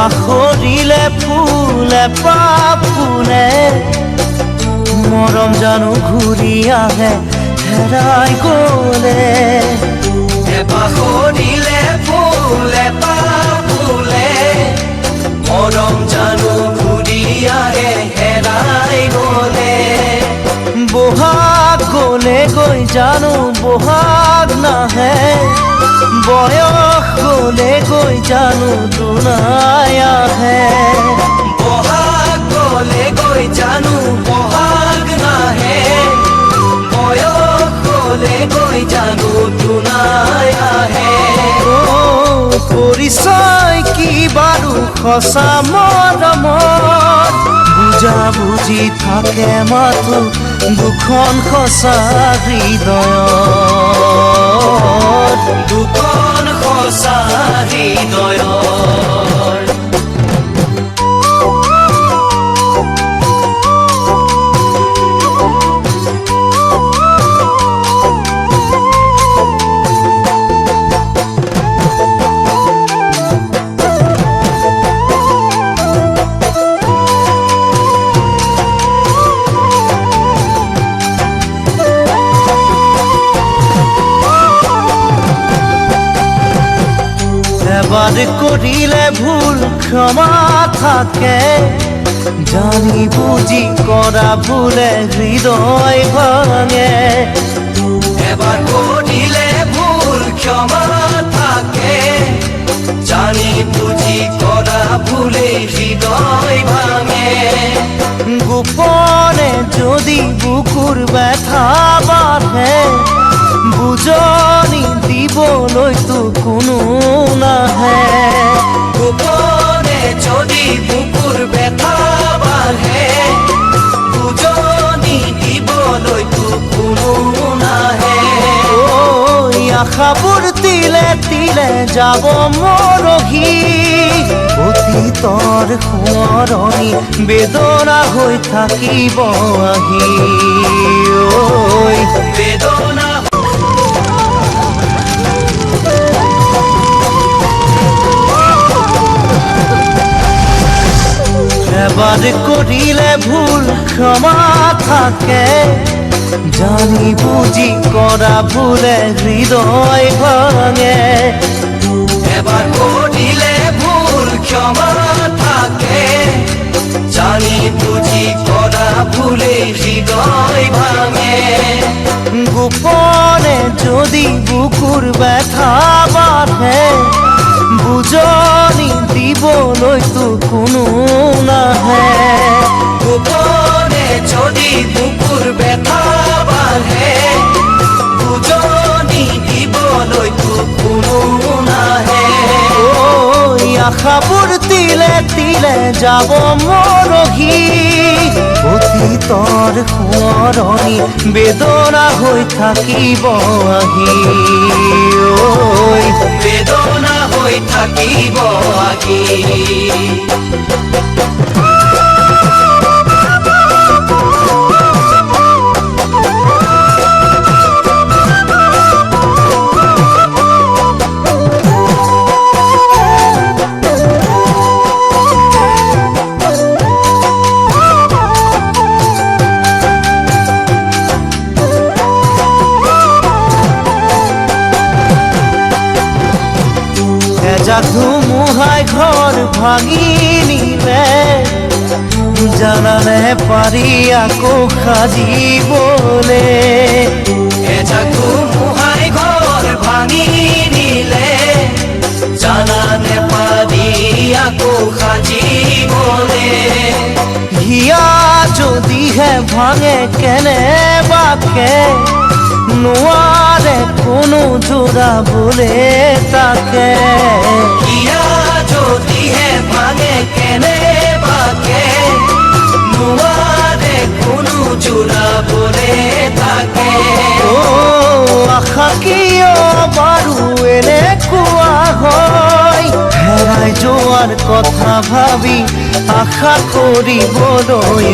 পাহৰিলে ফুলে ফুলে মৰম জানো ঘূৰি আহে হেৰাই গ'লে পাহৰিলে ফুলে ফুলে মৰম জানো ঘূৰি আহে হেৰাই গ'লে বহাগ গ'লে গৈ জানো বহাগ নাহে বয়স গ'লে গৈ জানো দুনাই আহে বহাগ গ'লে গৈ জানো বহাগ নাহে বয়স গ'লে গৈ জানো দুনাই আহে পৰিচয় কি বাৰু সঁচা মৰমত বুজা বুজি থাকে মাথো দুখন সঁচা হৃদয়ত দুখন সঁচা হৃদয়ত এবাৰ কৰিলে ভুল ক্ষমা থাকে জানি বুজি কৰা ভুলে হৃদয় ভাঙে এবাৰ কৰিলে ভুল ক্ষমা থাকে জানি বুজি কৰা ভুলে হৃদয় ভাঙে গোপনে যদি বুকুৰ ব্যথা বাঢ়ে বুজনি দিবলৈতো কোনো নাহে গোপনে যদি বুকুৰ ব্যথা বাঢ়ে বুজনি দিবলৈতো কোনো নাহে আশাবোৰ তিলে তিলে যাব মৰহি অতীতৰ সোঁৱৰণি বেদনা হৈ থাকিব আহি বেদনা এবাৰ কৰিলে ভুল ক্ষমা থাকে জানি বুজি কৰা ভুলে হৃদয় ভাঙে এবাৰ কৰিলে ভুল ক্ষমা থাকে জানি বুজি কৰা ভুলে হৃদয় ভাঙে গোপনে যদি বুকুৰ ব্যথা বাঢ়ে বুজনি দিবলৈতো কোনো নাহে গোপনে যদি বুকুৰ ব্যথা বাঢ়ে বুজনি দিবলৈতো কোনো নাহে আশাবোৰ তিলে তিলে যাব মৰহি অতীতৰ সোঁৱৰণি বেদনা হৈ থাকিব আহি বেদনা হৈ থাকিব আহি ধুমুহাই ঘৰ ভাঙি নিলে জানানে পাৰি আকৌ সাজিবলে ধুমুহাই ঘৰ ভাঙি নিলে জানানে পাৰি আকৌ সাজিবলে হিয়া যদিহে ভাঙে কেনেবাকে নোৱাৰে কোনো জোৰাবলে তাকে হিয়া যদিহে ভাঙে কেনেবাকে নোৱাৰে কোনো জোৰাবলে তাকে আশা কিয় বাৰু এনেকুৱা হয় হেৰাই যোৱাৰ কথা ভাবি আশা কৰিবলৈ